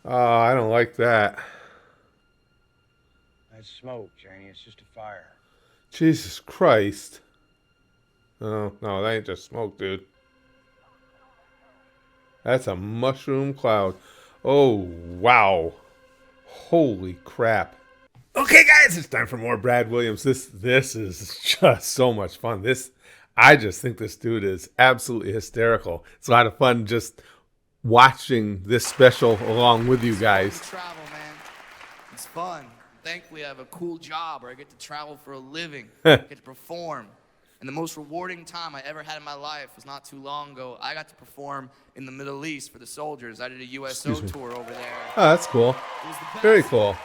Oh, I don't like that. That's smoke, Janie. It's just a fire. Jesus Christ. Oh, no, that ain't just smoke, dude. That's a mushroom cloud. Oh, wow. Holy crap. Okay, guys, it's time for more Brad Williams. This is just so much fun. I just think this dude is absolutely hysterical. It's a lot of fun just watching this special along with you guys. Travel, man. It's fun. Thankfully, I have a cool job where I get to travel for a living, get to perform. And the most rewarding time I ever had in my life was not too long ago. I got to perform in the Middle East for the soldiers. I did a USO tour over there. Oh, that's cool. It was the best. Very cool.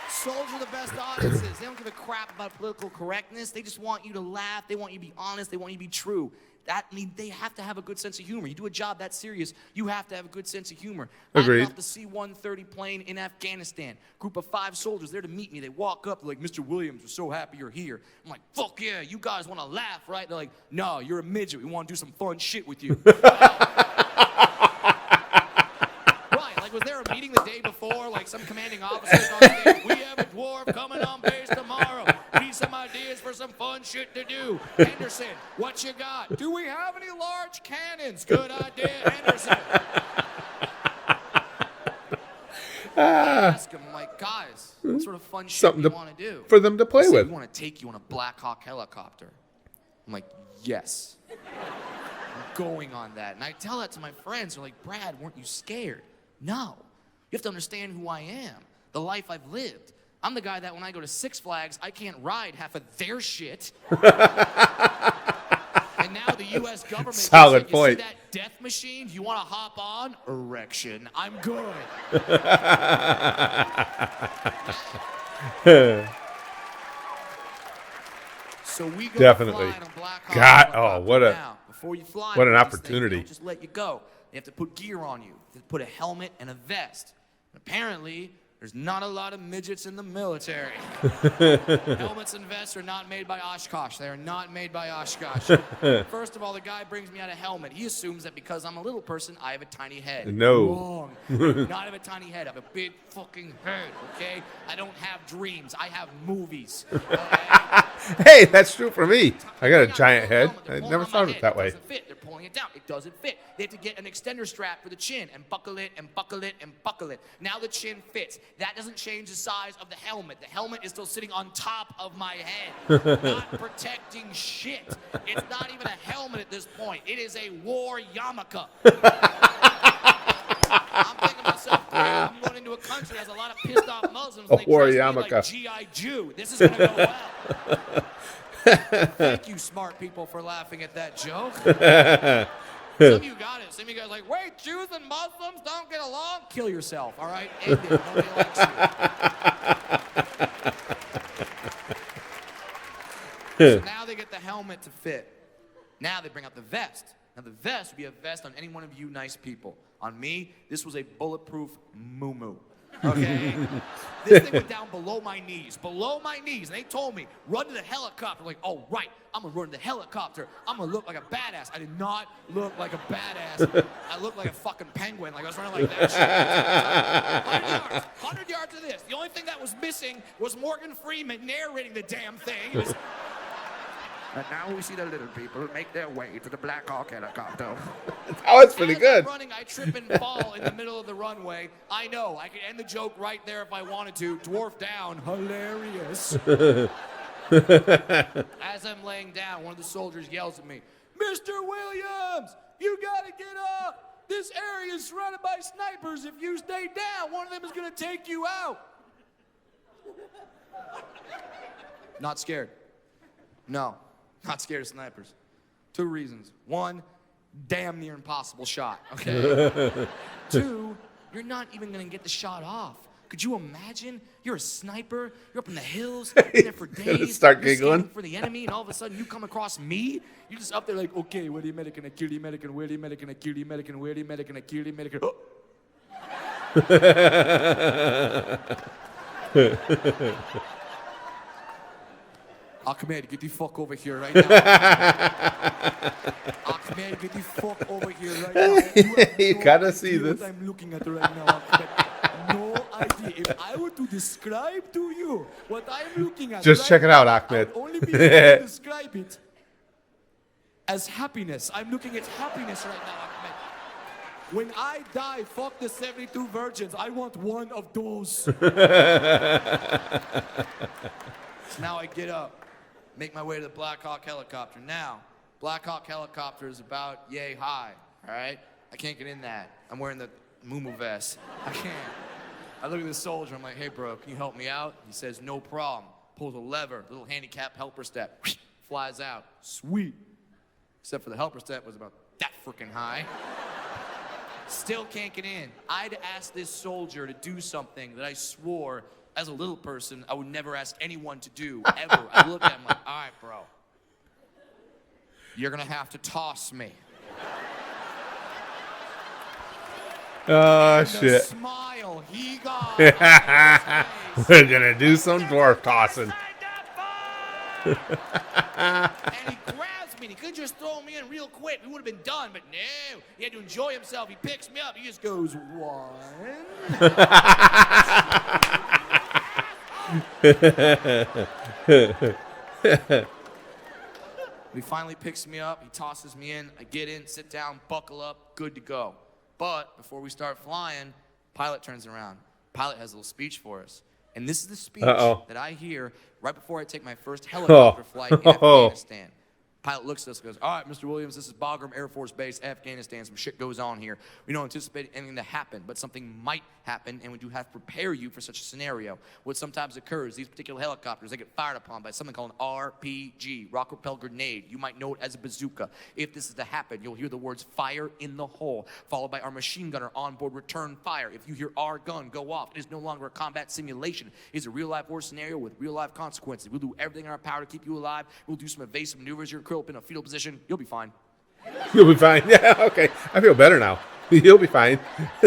Soldiers are the best audiences. They don't give a crap about political correctness. They just want you to laugh. They want you to be honest. They want you to be true. They have to have a good sense of humor. You do a job that serious, you have to have a good sense of humor. Agreed. I got off the C-130 plane in Afghanistan. Group of 5 soldiers there to meet me. They walk up, they're like, "Mr. Williams, we're so happy you're here." I'm like, "Fuck yeah, you guys want to laugh, right?" They're like, "No, you're a midget. We want to do some fun shit with you." Right, like was there a meeting the day before? Like some commanding officers on stage, "We have a dwarf coming on base tomorrow. Need some ideas for some fun shit to do. Henderson, what you got? Do we have any large cannons? Good idea, Henderson." I ask him, like, "Guys, what sort of fun shit Something do you want to do?" for them to play They say, with. "We want to take you on a Blackhawk helicopter." I'm like, "Yes. I'm going on that." And I tell that to my friends. They're like, "Brad, weren't you scared?" No. You have to understand who I am, the life I've lived. I'm the guy that when I go to Six Flags, I can't ride half of their shit. And now the U.S. government Solid said, point. "You see that death machine? Do you want to hop on?" Erection. I'm good. So we go Definitely. flying on Blackhawk God, helicopter. what a- Now, before you fly what an one of these opportunity. things, they don't just let you go. They have to put gear on you. They have to put a helmet and a vest. And apparently, there's not a lot of midgets in the military. Helmets and vests are not made by Oshkosh. They are not made by Oshkosh. First of all, the guy brings me out a helmet. He assumes that because I'm a little person, I have a tiny head. No. Wrong. I do not have a tiny head. I have a big fucking head, okay? I don't have dreams. I have movies. Okay? Hey, that's true for me. I got a Hang on, giant they're head. pulling I on never my thought of head. it that way. It doesn't fit. They're pulling it down. It doesn't fit. They have to get an extender strap for the chin and buckle it and buckle it and buckle it. Now the chin fits. That doesn't change the size of the helmet. The helmet is still sitting on top of my head, not protecting shit. It's not even a helmet at this point. It is a war yarmulke. I'm thinking to myself, great, I'm going into a country that has a lot of pissed off Muslims. And they war dress me yarmulke. like G.I. Jew. This is going to go well. Thank you, smart people, for laughing at that joke. Some of you got it. Some of you guys are like, "Wait, Jews and Muslims don't get along?" Kill yourself, all right? End it. Nobody likes you. So now they get the helmet to fit. Now they bring out the vest. Now the vest would be a vest on any one of you nice people. On me, this was a bulletproof moo-moo. Okay? This thing went down below my knees. Below my knees. And they told me, "Run to the helicopter." Like, oh, right. I'm going to run to the helicopter. I'm going to look like a badass. I did not look like a badass. I looked like a fucking penguin. Like I was running like that shit. 100 yards. 100 yards of this. The only thing that was missing was Morgan Freeman narrating the damn thing. It was, "And now we see the little people make their way to the Blackhawk helicopter." Oh, it's pretty As good. I'm running, I trip and fall in the middle of the runway. I know, I could end the joke right there if I wanted to. Dwarf down, hilarious. As I'm laying down, one of the soldiers yells at me, "Mr. Williams, you gotta get up. This area is surrounded by snipers. If you stay down, one of them is gonna take you out." Not scared. No, not scared of snipers. 2 reasons. 1, damn near impossible shot, okay? 2, you're not even gonna get the shot off. Could you imagine? You're a sniper, you're up in the hills, been there for days, Start you're giggling. scanning for the enemy, and all of a sudden you come across me? You're just up there like, "Okay, where the American, I kill the American, where the American, I kill the American, where the American, I kill the American." Oh. Ahmed, get the fuck over here right now. Ahmed, get the fuck over here right now. You gotta see this. What I'm looking at right now, Ahmed. No idea. If I were to describe to you what I'm looking at, Just right check it out, now, Ahmed. I would only be able to describe it as happiness. I'm looking at happiness right now, Ahmed. When I die, fuck the 72 virgins. I want one of those. So now I get up, make my way to the Blackhawk helicopter. Now, Blackhawk helicopter is about yay high, all right? I can't get in that. I'm wearing the moo vest. I can't. I look at the soldier. I'm like, hey, bro, can you help me out? He says, no problem. Pulls a lever, little handicap helper step, flies out. Sweet. Except for the helper step was about that freaking high. Still can't get in. I'd asked this soldier to do something that I swore, as a little person, I would never ask anyone to do, ever. I looked at him like, all right, bro. You're gonna have to toss me. Oh, And shit. the smile he got on his face. We're gonna do some dwarf tossing. And he grabs me, and he could just throw me in real quick. We would have been done, but no. He had to enjoy himself. He picks me up. He just goes, one. He finally picks me up. He tosses me in. I get in, sit down, buckle up, good to go. But before we start flying, pilot turns around. Pilot has a little speech for us. And this is the speech that I hear right before I take my first helicopter flight in Afghanistan. Pilot looks at us and goes, all right, Mr. Williams, this is Bagram Air Force Base, Afghanistan. Some shit goes on here. We don't anticipate anything to happen, but something might happen, and we do have to prepare you for such a scenario. What sometimes occurs, these particular helicopters, they get fired upon by something called an RPG, rocket propelled grenade. You might know it as a bazooka. If this is to happen, you'll hear the words fire in the hole, followed by our machine gunner onboard return fire. If you hear our gun go off, it is no longer a combat simulation. It is a real-life war scenario with real-life consequences. We'll do everything in our power to keep you alive. We'll do some evasive maneuvers. You're curled up in a fetal position. You'll be fine. You'll be fine. Yeah, okay. I feel better now. You'll be fine.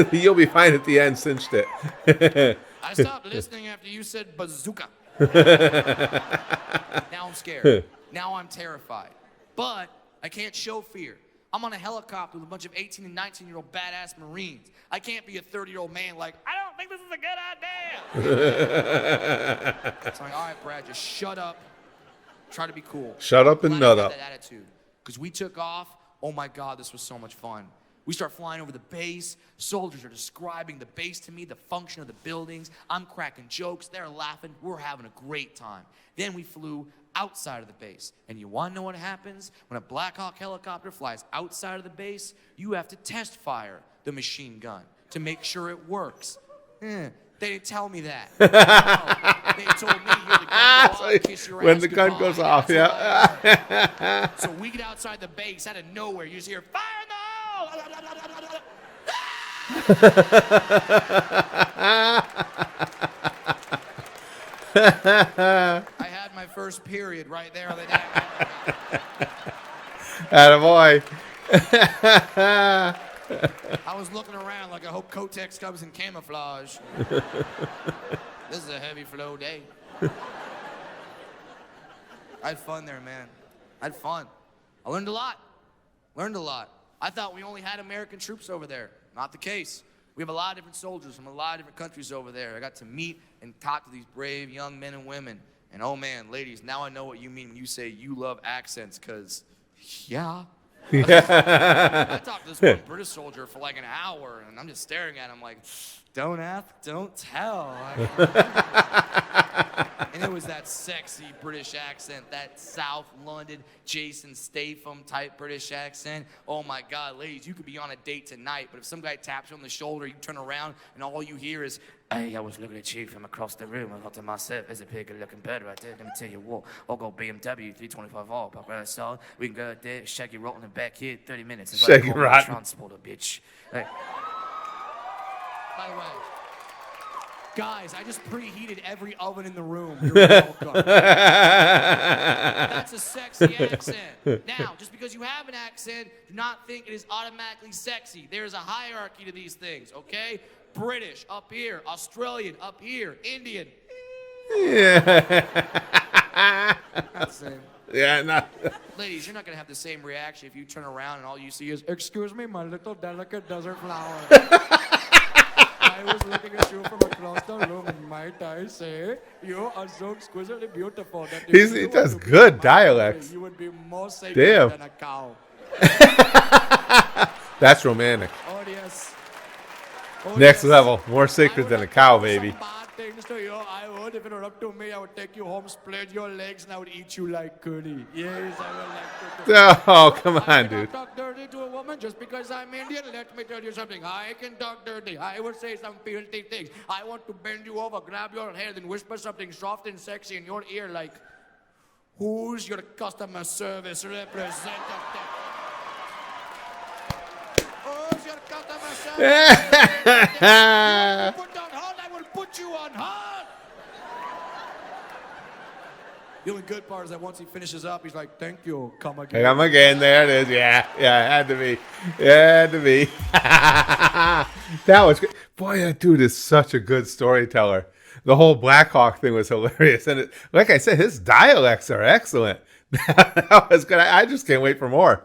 You'll be fine at the end, cinched it. I stopped listening after you said bazooka. Now I'm scared. Now I'm terrified. But I can't show fear. I'm on a helicopter with a bunch of 18 and 19-year-old badass Marines. I can't be a 30-year-old man like, I don't think this is a good idea. So I'm like, all right, Brad, just shut up. Try to be cool. Shut up and nut up. That attitude. Because we took off. Oh, my God, this was so much fun. We start flying over the base. Soldiers are describing the base to me, the function of the buildings. I'm cracking jokes. They're laughing. We're having a great time. Then we flew outside of the base. And you want to know what happens? When a Blackhawk helicopter flies outside of the base, you have to test fire the machine gun to make sure it works. They didn't tell me that. No, they told me you're the gun go off, kiss your when ass the gun goodbye. goes off, That's yeah. So we get outside the base, out of nowhere, you just hear, fire in the hole! I had my first period right there on the deck. Attaboy. I was looking around like I hope Kotex comes in camouflage. This is a heavy flow day. I had fun there, man. I had fun. I learned a lot. I thought we only had American troops over there. Not the case. We have a lot of different soldiers from a lot of different countries over there. I got to meet and talk to these brave young men and women. And oh man, ladies, now I know what you mean when you say you love accents, because yeah. I talked to this one British soldier for like an hour, and I'm just staring at him like, don't ask, don't tell. And it was that sexy British accent, that South London Jason Statham type British accent. Oh my God, ladies, you could be on a date tonight, but if some guy taps you on the shoulder, you turn around and all you hear is, hey, I was looking at you from across the room. I thought to myself, there's a big looking bird right there. Let me tell you what, I'll go BMW 325R, back where I saw. We can go out there, shaggy rotten back here, 30 minutes. It's Shaggy like rotten. transporter, bitch. Hey. By the way, guys, I just preheated every oven in the room. You're welcome. That's a sexy accent. Now, just because you have an accent, do not think it is automatically sexy. There's a hierarchy to these things, okay? British, up here. Australian, up here. Indian. Yeah. Not the same. Yeah, no. Ladies, you're not going to have the same reaction if you turn around and all you see is, excuse me, my little delicate desert flower. I was looking at you from across the room, and might I say, you are so exquisitely beautiful. That if He you does were to be good my dialects. lady, you would be more sacred Damn. than a cow. That's romantic. Oh, yes. Oh, Next yes. level. More sacred than a cow, baby. Some bad things to you. I would. If it were up to me, I would take you home, split your legs, and I would eat you like curry. Yes, I would like to. Oh, come on, I dude. cannot talk dirty to a woman just because I'm Indian. Let me tell you something. I can talk dirty. I would say some filthy things. I want to bend you over, grab your hair, then whisper something soft and sexy in your ear like, who's your customer service representative? Who's your customer service representative? Put on hold, I will put you on hold. The only good part is that once he finishes up, he's like, thank you, come again. Come again. There it is. Yeah. Yeah, it had to be. It had to be. That was good. Boy, that dude is such a good storyteller. The whole Blackhawk thing was hilarious. And like I said, his dialects are excellent. That was good. I just can't wait for more.